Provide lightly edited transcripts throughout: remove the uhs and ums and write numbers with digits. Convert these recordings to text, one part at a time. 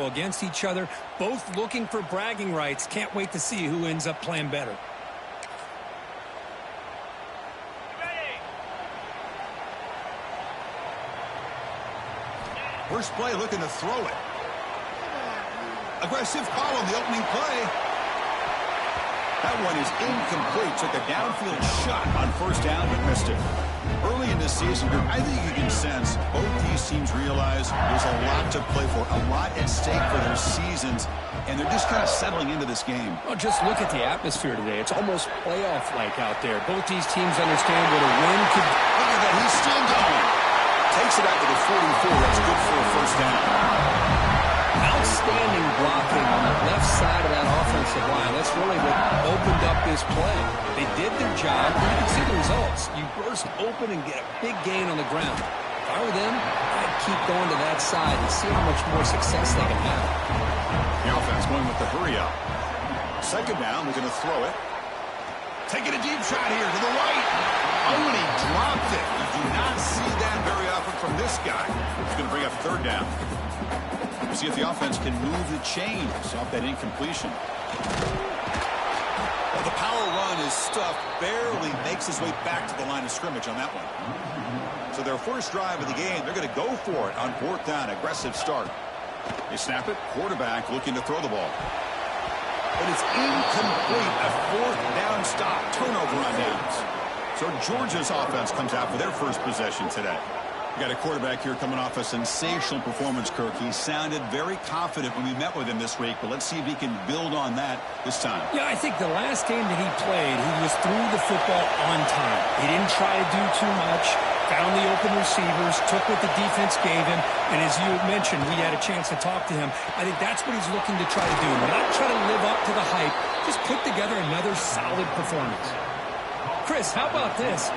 against each other, both looking for bragging rights. Can't wait to see who ends up playing better. First play looking to throw it. Aggressive call on the opening play. That one is incomplete. Took a downfield shot on first down but missed it. Early in this season, I think you can sense both these teams realize there's a lot to play for, a lot at stake for their seasons, and they're just kind of settling into this game. Well, just look at the atmosphere today. It's almost playoff-like out there. Both these teams understand what a win could... Look at that. He's still going. Takes it out to the 44. That's good for a first down. Outstanding blocking on the left side of that offensive line. That's really what opened up this play. They did their job, and you can see the results. You burst open and get a big gain on the ground. If I were them, I'd keep going to that side and see how much more success they can have. The offense going with the hurry up. Second down, they're going to throw it. Taking a deep shot here to the right. Oh, and he dropped it. You do not see that very often from this guy. He's going to bring up third down. See if the offense can move the chains off that incompletion. Well, the power run is stuffed. Barely makes his way back to the line of scrimmage on that one. So their first drive of the game, they're going to go for it on fourth down. Aggressive start. They snap it. Quarterback looking to throw the ball. But it's incomplete. A fourth down stop. Turnover on downs. So Georgia's offense comes out for their first possession today. We got a quarterback here coming off a sensational performance, Kirk. He sounded very confident when we met with him this week, but let's see if he can build on that this time. Yeah, I think the last game that he played, he was through the football on time. He didn't try to do too much, found the open receivers, took what the defense gave him, and as you mentioned, we had a chance to talk to him. I think that's what he's looking to try to do, not try to live up to the hype, just put together another solid performance. Chris, how about this?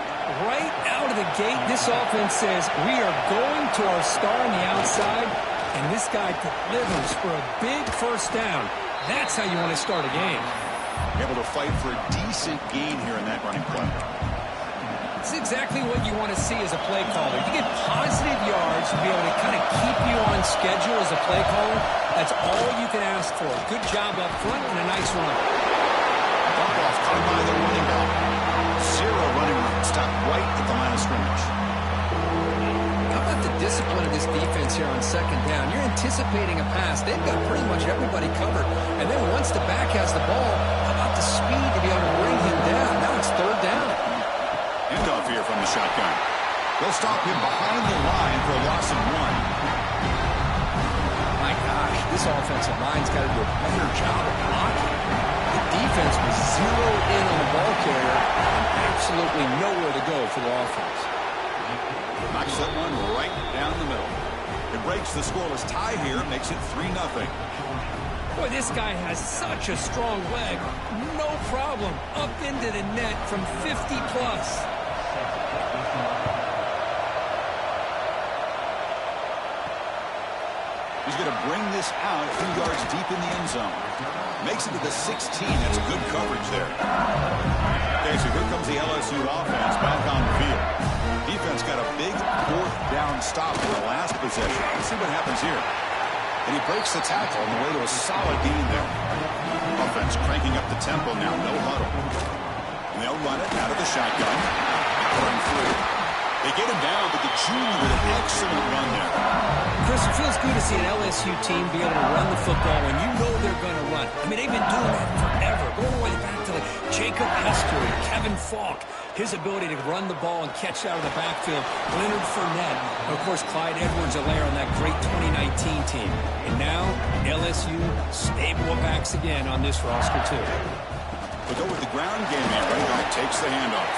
Right out of the gate, this offense says, we are going to our star on the outside, and this guy delivers for a big first down. That's how you want to start a game. Able to fight for a decent gain here in that running play. It's exactly what you want to see as a play caller. You get positive yards to be able to kind of keep you on schedule as a play caller. That's all you can ask for. Good job up front and a nice run. Dump off caught by the running back. Zero running room. Stop right at the line of scrimmage. How about the discipline of this defense here on second down? You're anticipating a pass. They've got pretty much everybody covered. And then once the back has the ball, how about the speed to be able to bring him down? Now it's third down. Handoff here from the shotgun. They'll stop him behind the line for a loss of one. My gosh, this offensive line's got to do a better job of blocking. The defense was zeroed in on the ball carrier and absolutely nowhere to go for the offense. Knocks that one right down the middle. It breaks the scoreless tie here, makes it 3-0. Boy, this guy has such a strong leg. No problem. Up into the net from 50-plus. He's going to bring this out a few yards deep in the end zone. Makes it to the 16. That's good coverage there. Okay, so here comes the LSU offense back on the field. Defense got a big fourth down stop for the last possession. Let's see what happens here. And he breaks the tackle on the way to a solid gain there. Offense cranking up the tempo now, no huddle. And they'll run it out of the shotgun. Going through. They get him down, but the junior with an excellent run there. Chris, it feels good to see an LSU team be able to run the football when you know they're going to run. I mean, they've been doing that forever, going all the way back to Jacob Hester and Kevin Falk. His ability to run the ball and catch out of the backfield. Leonard Fornite. And, of course, Clyde Edwards-Helaire on that great 2019 team. And now, LSU stable of backs again on this roster, too. They go with the ground game here. Running back takes the handoff.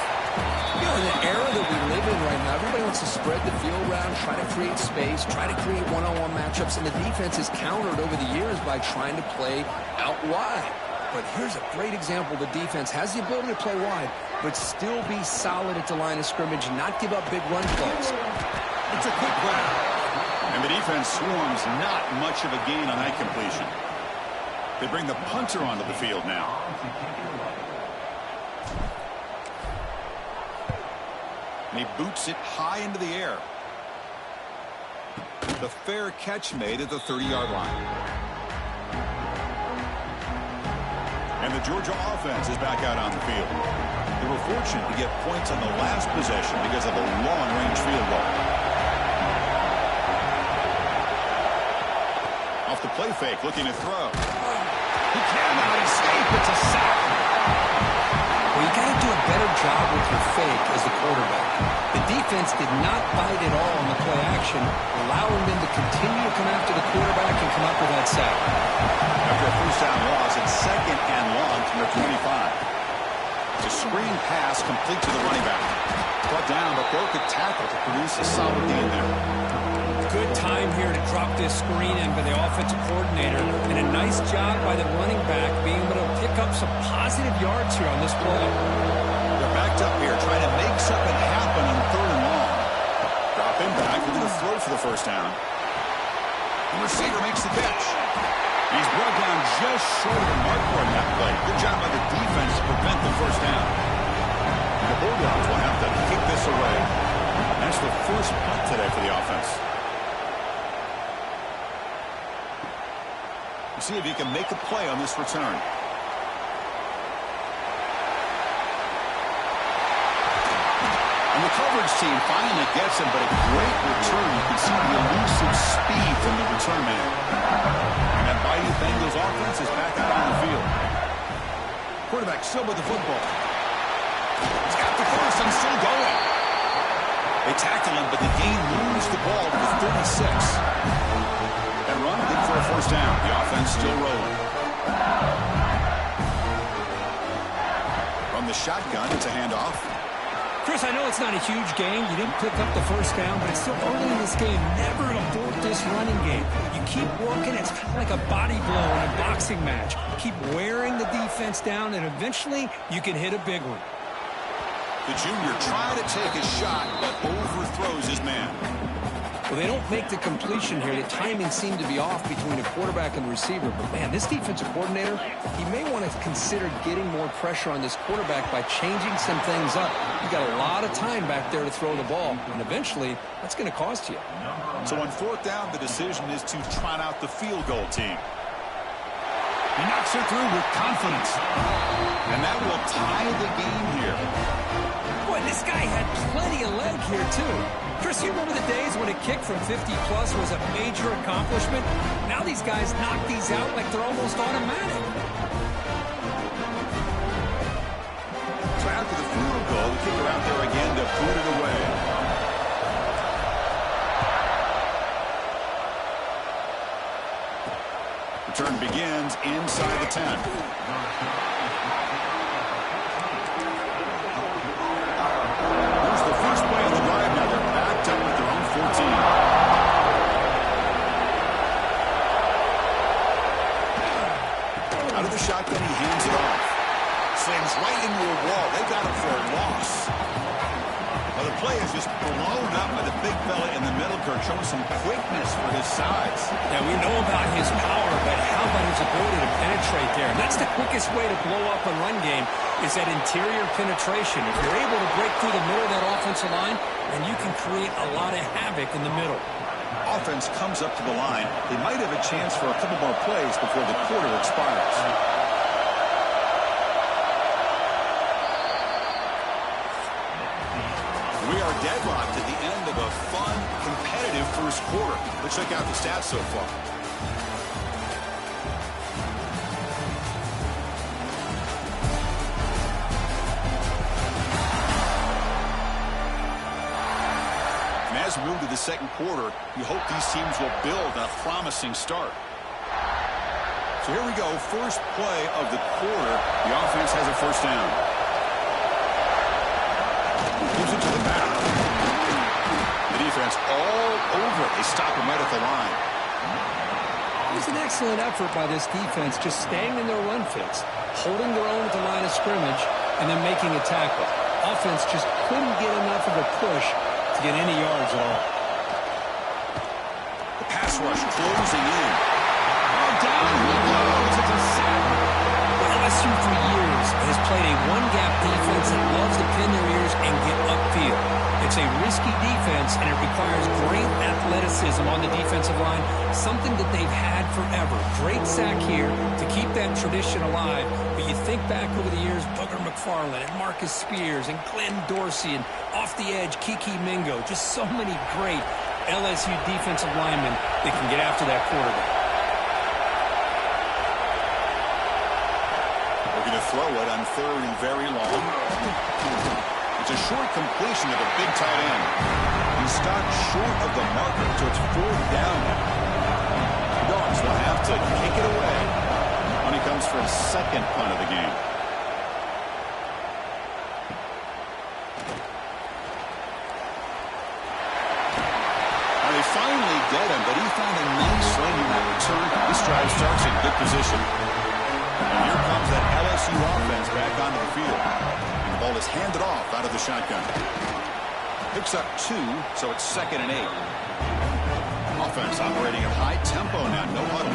You know, in the era that we live in right now, everybody wants to spread the field around, try to create space, try to create one-on-one matchups, and the defense is countered over the years by trying to play out wide. But here's a great example. The defense has the ability to play wide, but still be solid at the line of scrimmage and not give up big run plays. It's a quick grab. And the defense swarms not much of a gain on that completion. They bring the punter onto the field now. And he boots it high into the air. The fair catch made at the 30-yard line. And the Georgia offense is back out on the field. They were fortunate to get points on the last possession because of a long-range field goal. Off the play fake, looking to throw. He cannot escape. It's a sack. Well, you got to do a better job with your fake as the quarterback. The defense did not bite at all on the play action, allowing them to continue to come after the quarterback and come up with that sack. After a first down loss, it's second and long from the 25. It's a screen pass complete to the running back. Brought down, but broke a tackle to produce a solid gain there. Good time here to drop this screen in by the offensive coordinator, and a nice job by the running back being able to pick up some positive yards here on this play. They're backed up here trying to make something happen on third and long. Drop him back, looking to throw for the first down. The receiver makes the catch. He's brought down just short of the marker on that play. Good job by the defense to prevent the first down. The Bulldogs will have to kick this away. That's the first punt today for the offense. See if he can make a play on this return. And the coverage team finally gets him, but a great return. You can see the elusive speed from the return man. And that Bayou Bengals offense is back out on the field. Quarterback still with the football. He's got the first and still going. They tackle him, but the game moves the ball to the 36. That run good for a first down. The offense still rolling. From the shotgun, it's a handoff. Chris, I know it's not a huge gain. You didn't pick up the first down, but it's still early in this game. Never abort this running game. You keep working. It's kind of like a body blow in a boxing match. Keep wearing the defense down, and eventually you can hit a big one. The junior trying to take a shot, but overthrows his man. Well, they don't make the completion here. The timing seemed to be off between the quarterback and the receiver. But, man, this defensive coordinator, he may want to consider getting more pressure on this quarterback by changing some things up. You got a lot of time back there to throw the ball, and eventually that's going to cost you. So on fourth down, the decision is to trot out the field goal team. He knocks it through with confidence. And that will tie the game here. Boy, this guy had plenty of leg here, too. Chris, you remember the days when a kick from 50-plus was a major accomplishment? Now these guys knock these out like they're almost automatic. So after the field goal, the kicker out there again to put it away. Return begins inside the 10. Out of the shotgun, he hands it off. Slams right into a wall. They got him for a loss. Well, the play is just blown up by the big fella in the middle, Kirk, showing some quickness for his size. Yeah, we know about his power, but how about his ability to penetrate there? And that's the quickest way to blow up a run game is that interior penetration. If you're able to break through the middle of that offensive line, then you can create a lot of havoc in the middle. Offense comes up to the line. They might have a chance for a couple more plays before the quarter expires. We are deadlocked at the end of a fun, competitive first quarter. Let's check out the stats so far. As we move to the second quarter, you hope these teams will build on a promising start. So here we go, first play of the quarter. The offense has a first down. Moves it to the back. The defense all over it. They stop him right at the line. It was an excellent effort by this defense, just staying in their run fits, holding their own at the line of scrimmage, and then making a tackle. Offense just couldn't get enough of a push to get any yards at all. The pass rush closing in. Oh, down he goes. It's a sack. LSU for years has played a one-gap defense that loves to pin their ears and get upfield. It It's a risky defense, and it requires great athleticism on the defensive line, something that they've had forever. Great sack here to keep that tradition alive. But you think back over the years, Booger McFarland and Marcus Spears and Glenn Dorsey and off the edge, Kiki Mingo. Just so many great LSU defensive linemen that can get after that quarterback. We're going to throw it on 3rd and very long. It's a short completion of a big tight end. He's stopped short of the marker, so it's 4th down now. The Dogs will have to kick it away when he comes for his 2nd punt of the game. Now they finally get him, but he found a nice lane in that return. This drive starts in good position. And here comes that LSU offense back onto the field. And the ball is handed off out of the shotgun. Picks up 2, so it's 2nd and 8. Offense operating at high tempo now, no huddle.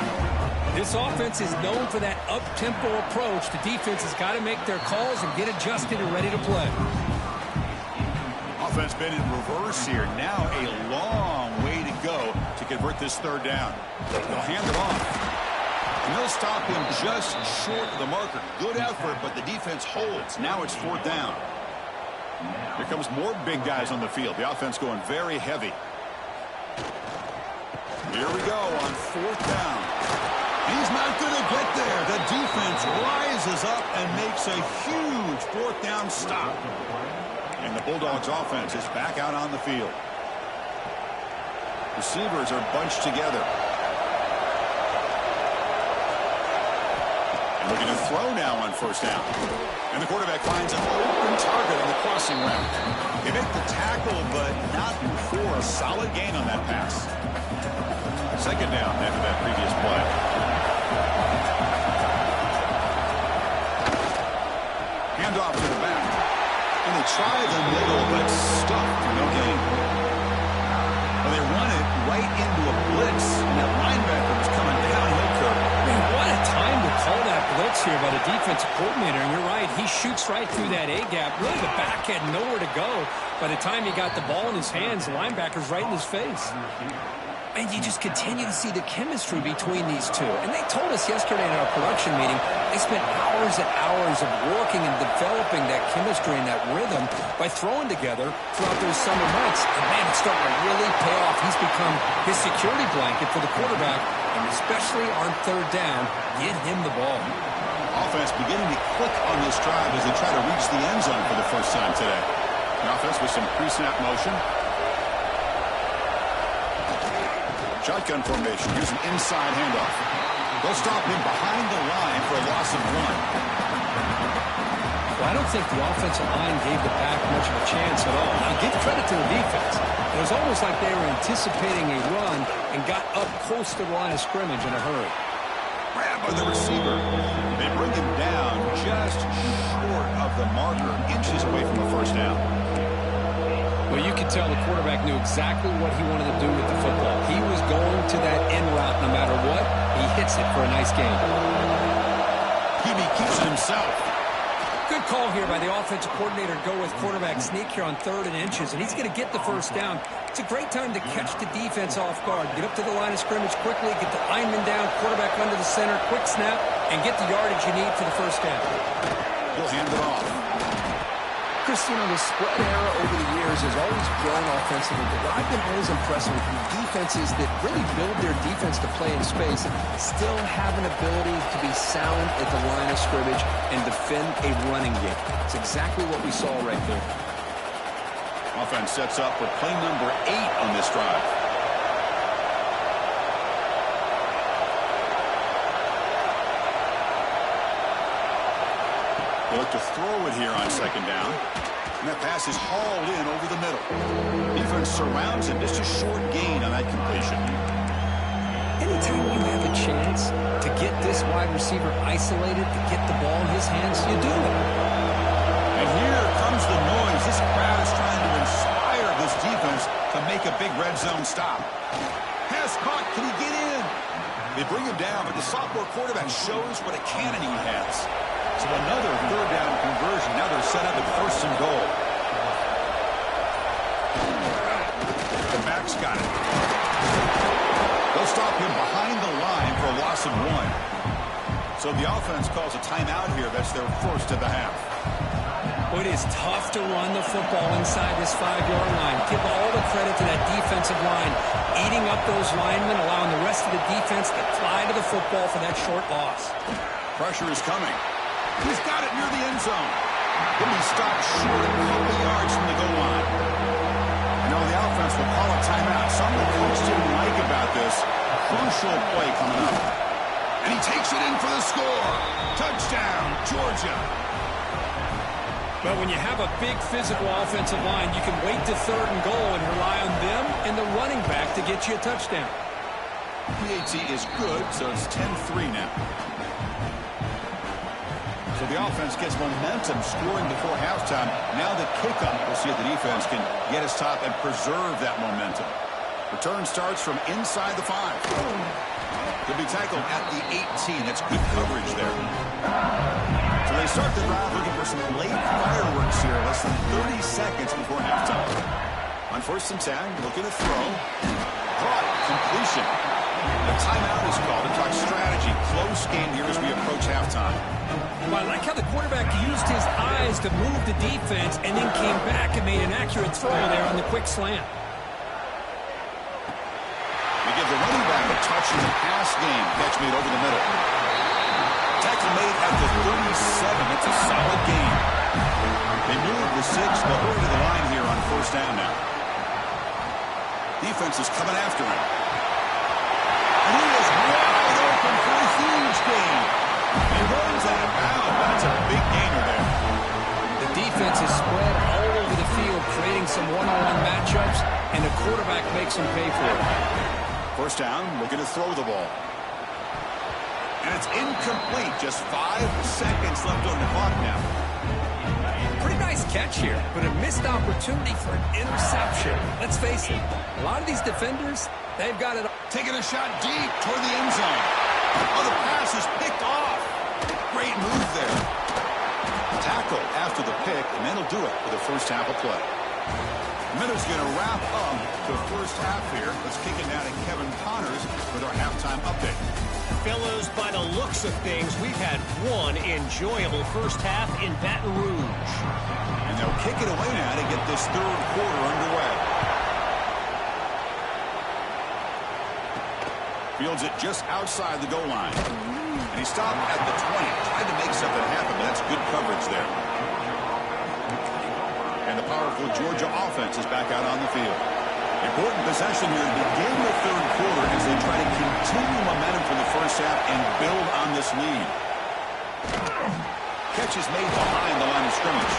This offense is known for that up-tempo approach. The defense has got to make their calls and get adjusted and ready to play. Offense been in reverse here. Now a long way to go to convert this 3rd down. They'll hand it off. And they'll stop him just short of the marker. Good effort, but the defense holds. Now it's 4th down. Here comes more big guys on the field. The offense going very heavy. Here we go on 4th down. He's not going to get there. The defense rises up and makes a huge 4th down stop. And the Bulldogs offense is back out on the field. Receivers are bunched together. Looking to throw now on 1st down. And the quarterback finds an open target on the crossing route. They make the tackle, but not before a solid gain on that pass. 2nd down after that previous play. Handoff to the back. And they try the middle, but stuffed for no gain. Well, they run it right into a blitz, and that linebacker was coming downhill curve. What a time to call that blitz here by the defensive coordinator. And you're right, he shoots right through that A-gap. Really, the back had nowhere to go. By the time he got the ball in his hands, the linebacker's right in his face. And you just continue to see the chemistry between these two. And they told us yesterday in our production meeting, they spent hours and hours of working and developing that chemistry and that rhythm by throwing together throughout those summer months. And man, it's starting to really pay off. He's become his security blanket for the quarterback, and especially on 3rd down, get him the ball. Offense beginning to click on this drive as they try to reach the end zone for the first time today. The offense with some pre-snap motion. Shotgun formation. Here's an inside handoff. They'll stop him behind the line for a loss of 1. Well, I don't think the offensive line gave the back much of a chance at all. Now, give credit to the defense. It was almost like they were anticipating a run and got up close to the line of scrimmage in a hurry. Grab by the receiver. They bring him down just short of the marker, inches away from a 1st down. Well, you could tell the quarterback knew exactly what he wanted to do with the football. He was going to that end route no matter what. He hits it for a nice game. QB keeps it himself. Good call here by the offensive coordinator to go with quarterback sneak here on 3rd and inches, and he's going to get the 1st down. It's a great time to catch the defense off guard. Get up to the line of scrimmage quickly, get the lineman down, quarterback under the center, quick snap, and get the yardage you need for the 1st down. He'll hand it off. Chris, you know, the spread era over the years has always grown offensively, but what I've been always impressed with defenses that really build their defense to play in space and still have an ability to be sound at the line of scrimmage and defend a running game. It's exactly what we saw right there. Offense sets up for play number 8 on this drive. They look to throw it here on 2nd down. And that pass is hauled in over the middle. Defense surrounds him. Just a short gain on that completion. Anytime you have a chance to get this wide receiver isolated, to get the ball in his hands, you do it. And here comes the noise. This crowd is trying to inspire this defense to make a big red zone stop. Pass caught. Can he get in? They bring him down, but the sophomore quarterback shows what a cannon he has. So another 3rd down conversion. Now they're set up at 1st and goal. got it. They'll stop him behind the line for a loss of 1. So the offense calls a timeout here. That's their first of the half. Well, it is tough to run the football inside this 5-yard line. Give all the credit to that defensive line, eating up those linemen, allowing the rest of the defense to fly to the football for that short loss. Pressure is coming. He's got it near the end zone. He'll be stopped short a couple yards from the goal line. You know, the offense will call a timeout. Something the coach didn't like about this. Crucial play coming up. And he takes it in for the score. Touchdown, Georgia. But when you have a big physical offensive line, you can wait to 3rd and goal and rely on them and the running back to get you a touchdown. PAT is good, so it's 10-3 now. So the offense gets momentum scoring before halftime. Now the kickoff. We'll see if the defense can get his top and preserve that momentum. Return starts from inside the 5. Could be tackled at the 18. That's good coverage there. So they start the drive looking for some late fireworks here. Less than 30 seconds before halftime. On 1st and 10, looking to throw. Caught. Completion. The timeout is called to talk strategy. Close game here as we approach halftime. Well, I like how the quarterback used his eyes to move the defense and then came back and made an accurate throw there on the quick slant. We give the running back a touch in the pass game. Catch made over the middle. Tackle made at the 37. It's a solid gain. They move the 6. They'll hurry to the line here on 1st down now. Defense is coming after him. And he is wide open for a huge gain. He runs out of bounds. That's a big gainer there. The defense is spread all over the field, creating some one-on-one matchups, and the quarterback makes them pay for it. 1st down, looking to throw the ball. And it's incomplete. Just 5 seconds left on the clock now. Pretty nice catch here, but a missed opportunity for an interception. Let's face it, a lot of these defenders, they've got it. Taking a shot deep toward the end zone. Oh, the pass is picked off. Great move there. Tackle after the pick, and that'll do it for the 1st half of play. The minute's going to wrap up the 1st half here. Let's kick it now to Kevin Connors with our halftime update. Fellows, by the looks of things, we've had one enjoyable 1st half in Baton Rouge. And they'll kick it away now to get this 3rd quarter underway. Fields it just outside the goal line. And he stopped at the 20. Tried to make something happen, but that's good coverage there. And the powerful Georgia offense is back out on the field. Important possession here to begin the 3rd quarter as they try to continue momentum from the 1st half and build on this lead. Catch is made behind the line of scrimmage.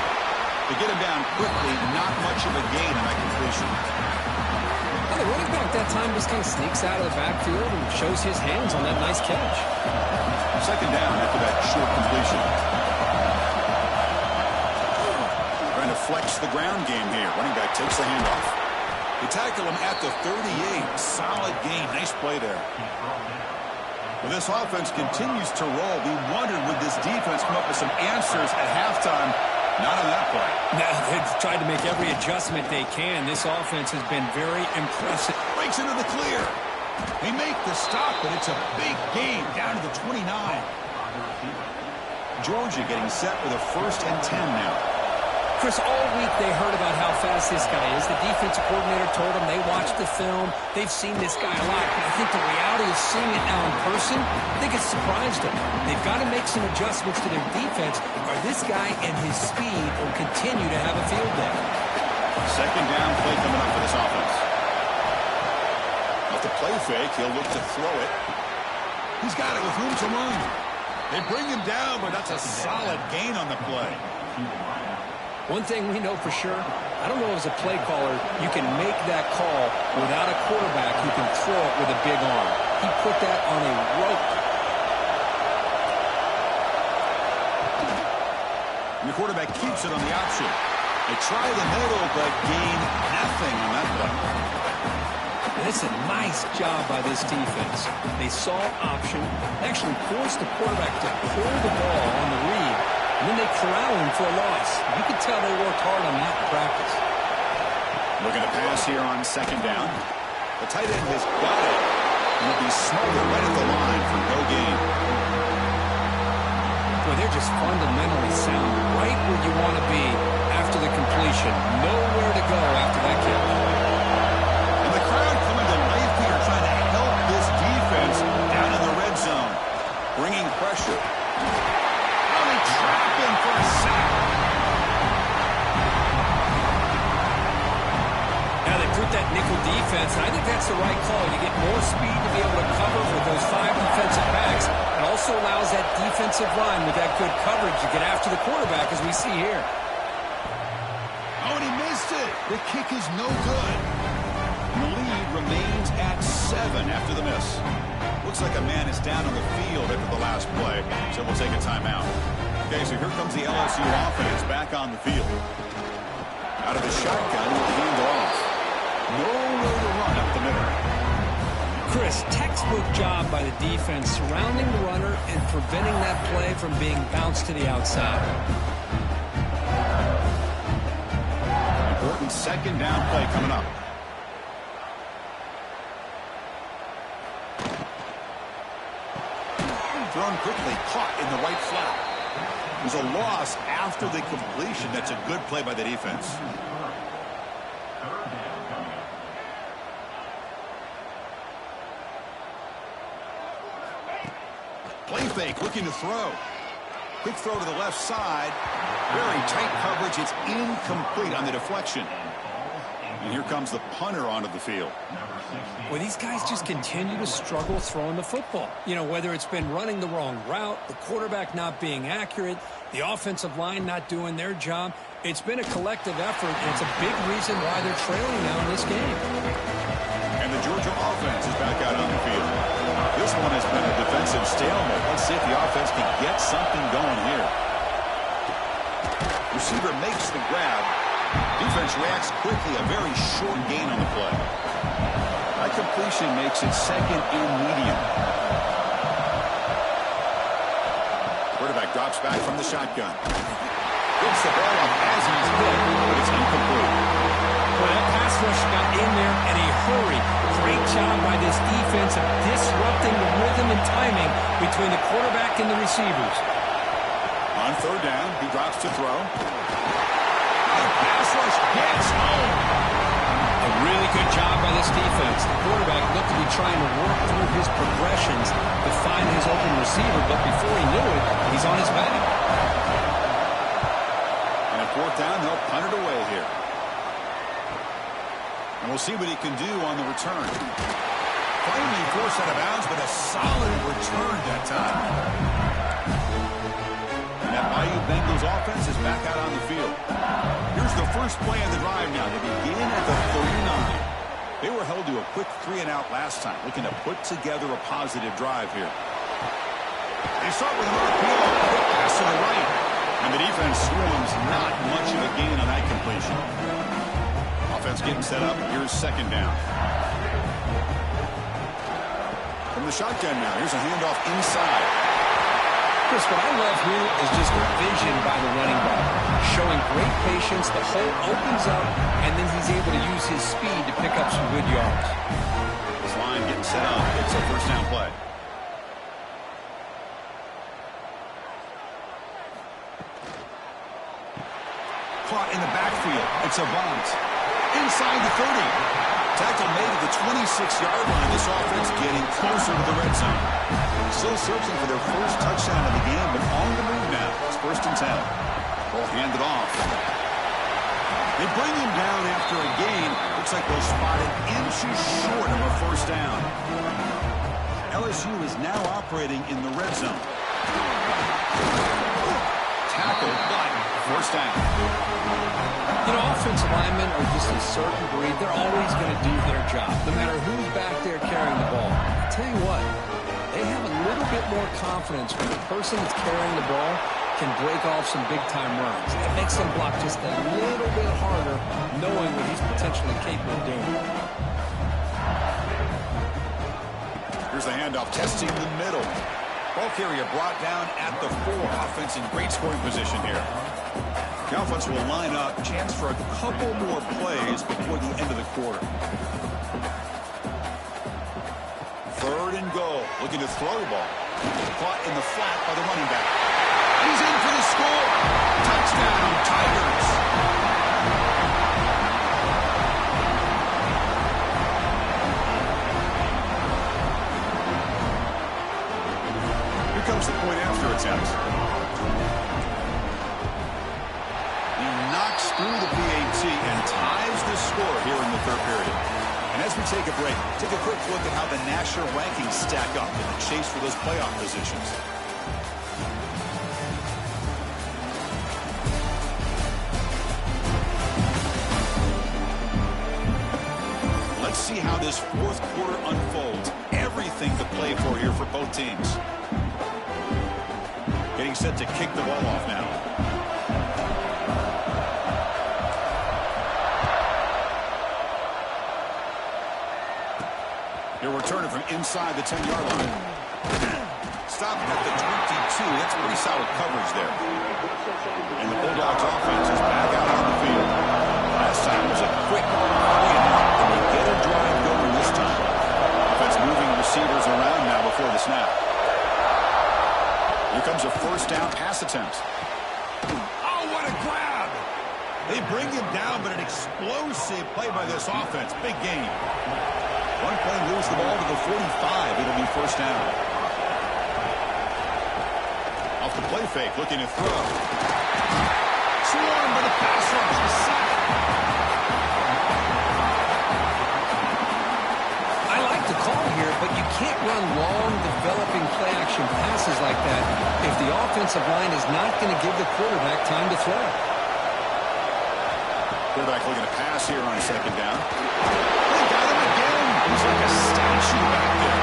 To get him down quickly, not much of a gain in that completion. Well, the running back that time just kind of sneaks out of the backfield and shows his hands on that nice catch. 2nd down after that short completion. Trying to flex the ground game here. Running back takes the handoff. They tackle him at the 38. Solid gain. Nice play there. Well, this offense continues to roll. We wondered, would this defense come up with some answers at halftime? Not on that play. Now, they've tried to make every adjustment they can. This offense has been very impressive. Breaks into the clear. They make the stop, but it's a big gain down to the 29. Georgia getting set with a 1st and 10 now. Chris, all week they heard about how fast this guy is. The defensive coordinator told them they watched the film. They've seen this guy a lot. But I think the reality of seeing it now in person, I think it's surprised them. They've got to make some adjustments to their defense, or this guy and his speed will continue to have a field day. 2nd down play coming up for this offense. Off the play fake, he'll look to throw it. He's got it with room to run. They bring him down, but that's a solid gain on the play. One thing we know for sure, I don't know as a play caller, you can make that call without a quarterback who can throw it with a big arm. He put that on a rope. And the quarterback keeps it on the option. They try the middle, but gain nothing on that play. It's a nice job by this defense. They saw option, actually forced the quarterback to pull the ball on the read, and then they corral him for a loss. You can tell they worked hard on that in practice. Looking to pass here on 2nd down. The tight end has got it. And will be smothered right at the line for no gain. Boy, they're just fundamentally sound right where you want to be after the completion. Nowhere to go after that kick. And the crowd coming to life here, trying to help this defense down in the red zone. Bringing pressure. Oh, they trap him for a sack. Now they put that nickel defense, and I think that's the right call. You get more speed to be able to cover for those 5 defensive backs. It also allows that defensive line with that good coverage to get after the quarterback, as we see here. Oh, and he missed it. The kick is no good. And the lead remains at 7 after the miss. Looks like a man is down on the field after the last play, so we'll take a timeout. Okay, so here comes the LSU offense back on the field. Out of the shotgun, with the hand off. Nowhere to run up the middle. Chris, textbook job by the defense surrounding the runner and preventing that play from being bounced to the outside. Important second down play coming up. Thrown quickly, caught in the right flat. It was a loss after the completion. That's a good play by the defense. Play fake, looking to throw. Quick throw to the left side. Very tight coverage. It's incomplete on the deflection. And here comes the punter onto the field. Well, these guys just continue to struggle throwing the football. You know, whether it's been running the wrong route, the quarterback not being accurate, the offensive line not doing their job. It's been a collective effort, and it's a big reason why they're trailing now in this game. And the Georgia offense is back out on the field. This one has been a defensive stalemate. Let's see if the offense can get something going here. Receiver makes the grab. Defense reacts quickly. A very short gain on the play. That completion makes it second and medium. Quarterback drops back from the shotgun. Gets the ball up as he's hit, but it's incomplete. Well, that pass rush got in there in a hurry. Great job by this defense of disrupting the rhythm and timing between the quarterback and the receivers. On third down, he drops to throw. The pass rush gets home. A really good job by this defense. The quarterback looked to be trying to work through his progressions to find his open receiver, but before he knew it, he's on his back. And at fourth down, they'll punt it away here. And we'll see what he can do on the return. Finally forced out of bounds, but a solid return that time. And that Bayou Bengals offense is back out on the field. Here's the first play of the drive now. They begin at the 39. They were held to a quick 3-and-out last time, looking to put together a positive drive here. They start with an RPO, quick pass to the right. And the defense swarms not much of a gain on that completion. Offense getting set up. Here's second down. From the shotgun now. Here's a handoff inside. Chris, what I love here is just the vision by the running back. Showing great patience. The hole opens up, and then he's able to use his speed to pick up some good yards. This line getting set up. It's a first down play. Caught in the backfield. It's Avant. Inside the 30. Tackle made at the 26-yard line. This offense getting closer to the red zone. Still searching for their first touchdown of the game, but on the move now. It's 1st and 10. Ball handed off. They bring him down after a gain. Looks like they'll spot it inches short of a first down. LSU is now operating in the red zone. Tackled, but first down. You know, offensive linemen are just a certain breed. They're always going to do their job, no matter who's back there carrying the ball. I tell you what, they have a little bit more confidence when the person that's carrying the ball can break off some big-time runs. It makes them block just a little bit harder, knowing what he's potentially capable of doing. Here's the handoff, testing the middle. Ball carrier brought down at the 4. Offense in great scoring position here. The offense will line up. Chance for a couple more plays before the end of the quarter. 3rd and goal. Looking to throw the ball. Caught in the flat by the running back. He's in for the score. Touchdown, Tigers. Here comes the point after attempt. He knocks through the PAT and ties the score here in the 3rd period. And as we take a break, take a quick look at how the national rankings stack up in the chase for those playoff positions. Let's see how this 4th quarter unfolds. Everything to play for here for both teams. Getting set to kick the ball off now. They're returning from inside the 10-yard line. Stopped at the 22. That's pretty solid coverage there. And the Bulldogs offense is back out on the field. Last time was a quick 3-and-out, and they get a drive going this time. Offense moving receivers around now before the snap. Here comes a 1st down pass attempt. Oh, what a grab! They bring him down, but an explosive play by this offense. Big game. One play, moves the ball to the 45. It'll be 1st down. Off the play fake, looking to throw. Swarmed by the pass rush. The sack. I like the call here, but you can't run long, developing play-action passes like that if the offensive line is not going to give the quarterback time to throw. Quarterback looking to pass here on 2nd down. They got him again. He's like a statue back there.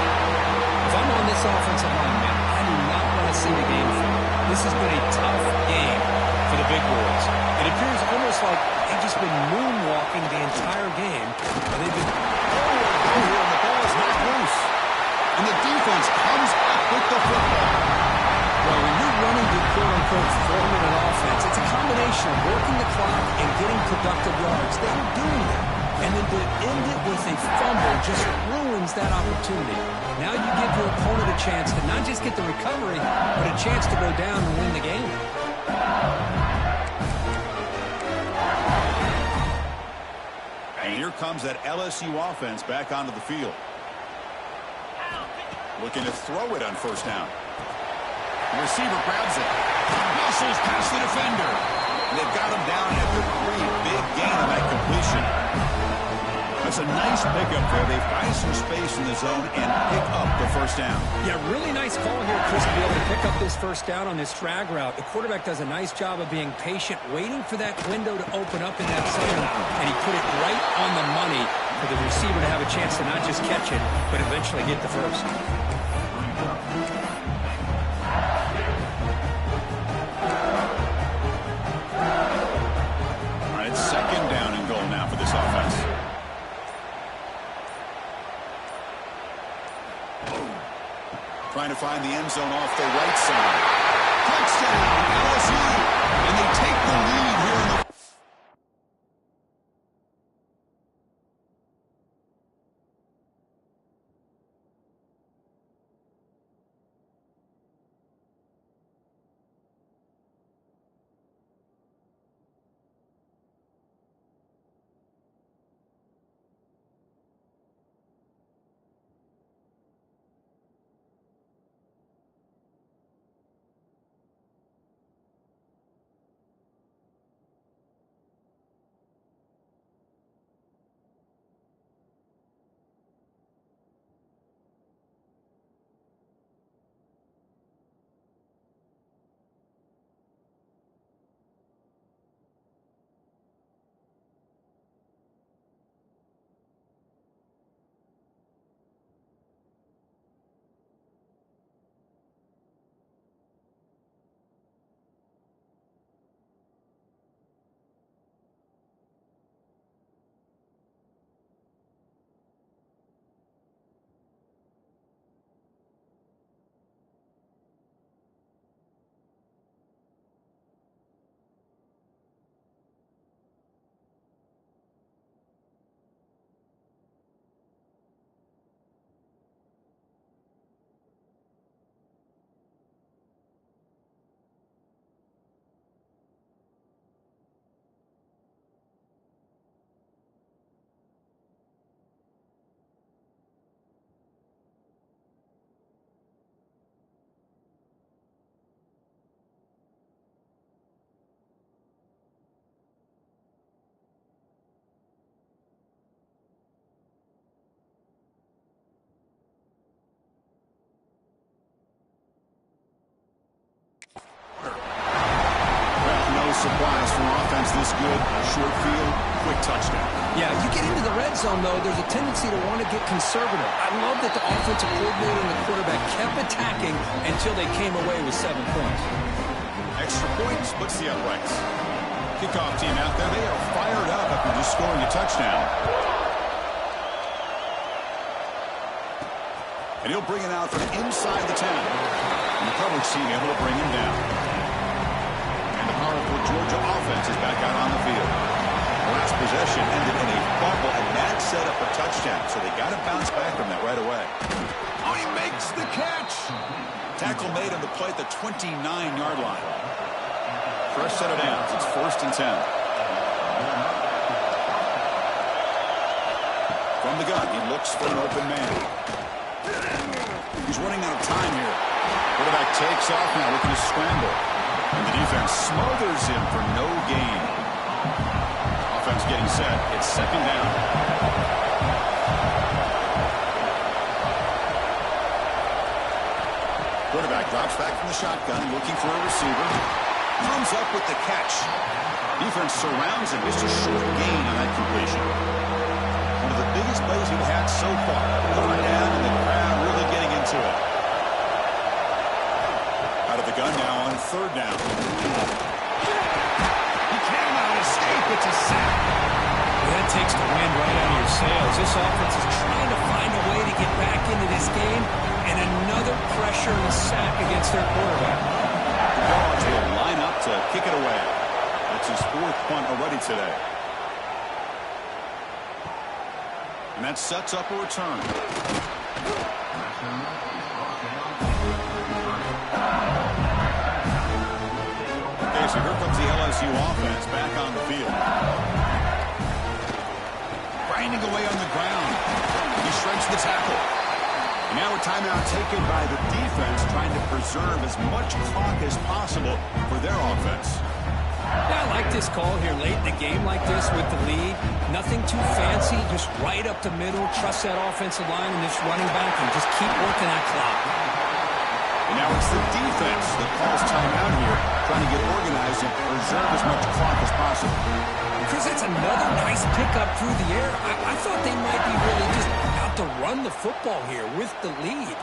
If I'm on this offensive line, man, I do not want to see the game fall. This has been a tough game for the big boys. It appears almost like they've just been moonwalking the entire game, and they've been here, and the ball is not loose. And the defense comes up with the football. Well, when you're running the quote-unquote 4-minute offense, it's a combination of working the clock and getting productive yards. They were doing that. And then to end it with a fumble just ruins that opportunity. Now you give your opponent a chance to not just get the recovery, but a chance to go down and win the game. And here comes that LSU offense back onto the field. Looking to throw it on 1st down. The receiver grabs it. Muscles past the defender. And they've got him down after 3. Big gain on that completion. That's a nice pickup there. They find some space in the zone and pick up the 1st down. Yeah, really nice call here, Chris, to be able to pick up this 1st down on this drag route. The quarterback does a nice job of being patient, waiting for that window to open up in that zone, and he put it right on the money for the receiver to have a chance to not just catch it, but eventually get the 1st. All right, 2nd down and goal now for this offense. Trying to find the end zone off the right side. Touchdown, LSU. And they take the lead here in the... supplies for offense this good. Short field, quick touchdown. Yeah, you get into the red zone, though, there's a tendency to want to get conservative. I love that the offensive coordinator and the quarterback kept attacking until they came away with 7 points. Extra point splits the uprights. Kickoff team out there, they are fired up after just scoring a touchdown. And he'll bring it out from inside the 10. And the coverage team able to bring him down. And the powerful Georgia offense is back out on the field. Last possession ended in a fumble, and that set up a touchdown. So they got to bounce back from that right away. Oh, he makes the catch. Tackle made on the play at the 29-yard line. Fresh set of downs. It's 1st and 10. From the gun, he looks for an open man. He's running out of time here. Quarterback takes off now, looking to scramble. And the defense smothers him for no gain. Offense getting set. It's 2nd down. Quarterback drops back from the shotgun, looking for a receiver. Comes up with the catch. Defense surrounds him. Just a short gain on that completion. One of the biggest plays we've had so far. Coming down and the crowd really getting into it. Out of the gun now on 3rd down. He cannot escape. It's a sack. Well, that takes the wind right out of your sails. This offense is trying to find a way to get back into this game, and another pressure and sack against their quarterback. The Dogs will line up to kick it away. That's his 4th punt already today. And that sets up a return. Okay, so here comes the LSU offense back on the field. Grinding away on the ground. He shreds the tackle. And now a timeout taken by the defense, trying to preserve as much clock as possible for their offense. Yeah, I like this call here late in the game like this with the lead. Nothing too fancy, just right up the middle. Trust that offensive line and this running back and just keep working that clock. And now it's the defense that calls timeout here, trying to get organized and preserve as much clock as possible. Chris, that's another nice pickup through the air. I thought they might be really just out to run the football here with the lead.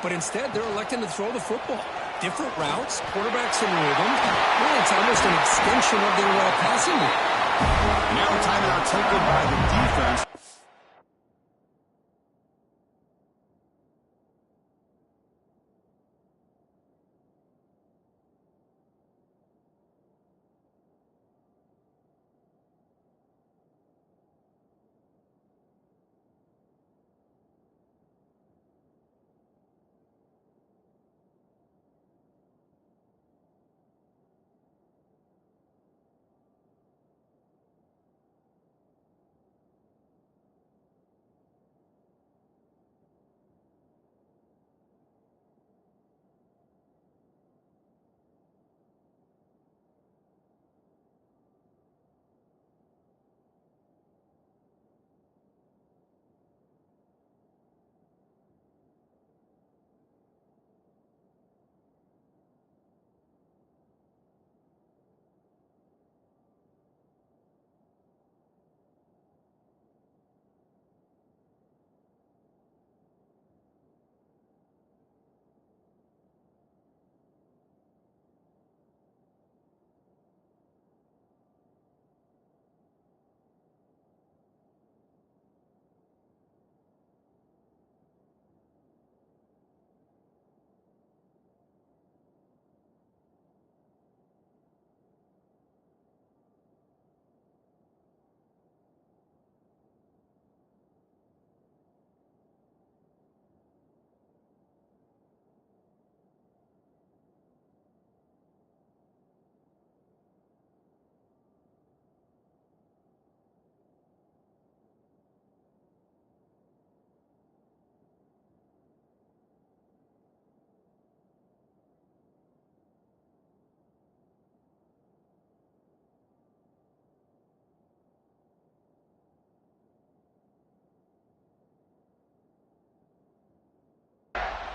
But instead, they're electing to throw the football. Different routes, quarterbacks in rhythm. Well, it's almost an extension of their passing game. Now a timeout taken by the defense.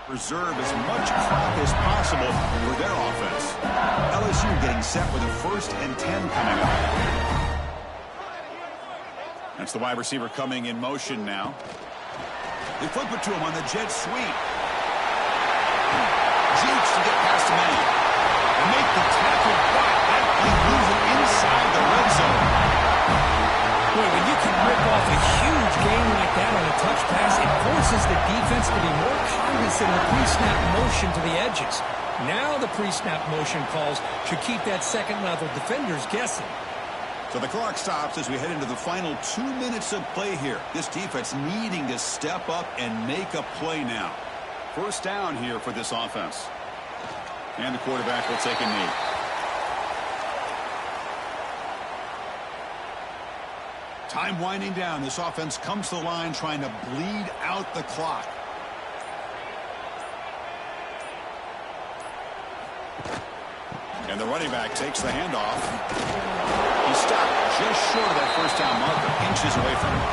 Preserve as much clock as possible for their offense. LSU getting set with a 1st and 10 coming up. That's the wide receiver coming in motion now. They flip it to him on the jet sweep. Jukes to get past the man. And make the tackle, but actually moves it inside the red zone. Boy, when you can rip off a huge gain like that on a touch pass, it forces the defense to be more cognizant of the pre-snap motion to the edges. Now the pre-snap motion calls should keep that second-level defenders guessing. So the clock stops as we head into the final 2 minutes of play here. This defense needing to step up and make a play now. 1st down here for this offense. And the quarterback will take a knee. Time winding down. This offense comes to the line trying to bleed out the clock. And the running back takes the handoff. He's stopped just short of that 1st down marker, inches away from him.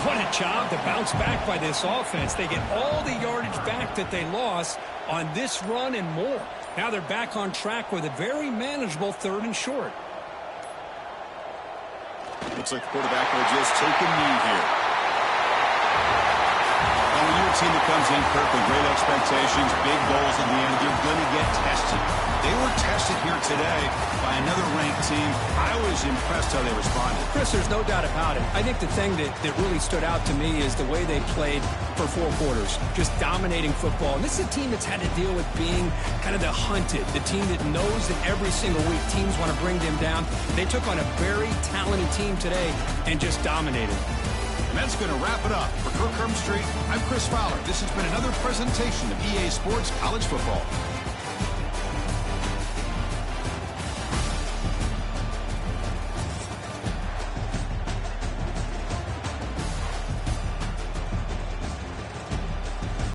What a job to bounce back by this offense. They get all the yardage back that they lost on this run and more. Now they're back on track with a very manageable 3rd and short. Looks like the quarterback will just take a knee here. And when you're a team that comes in, Kirk, with great expectations, big goals in the end, you're going to get tested. They were tested here today by another ranked team. I was impressed how they responded. Chris, there's no doubt about it. I think the thing that really stood out to me is the way they played for 4 quarters, just dominating football. And this is a team that's had to deal with being kind of the hunted, the team that knows that every single week teams want to bring them down. They took on a very talented team today and just dominated. And that's going to wrap it up. For Kirk Street, I'm Chris Fowler. This has been another presentation of EA Sports College Football.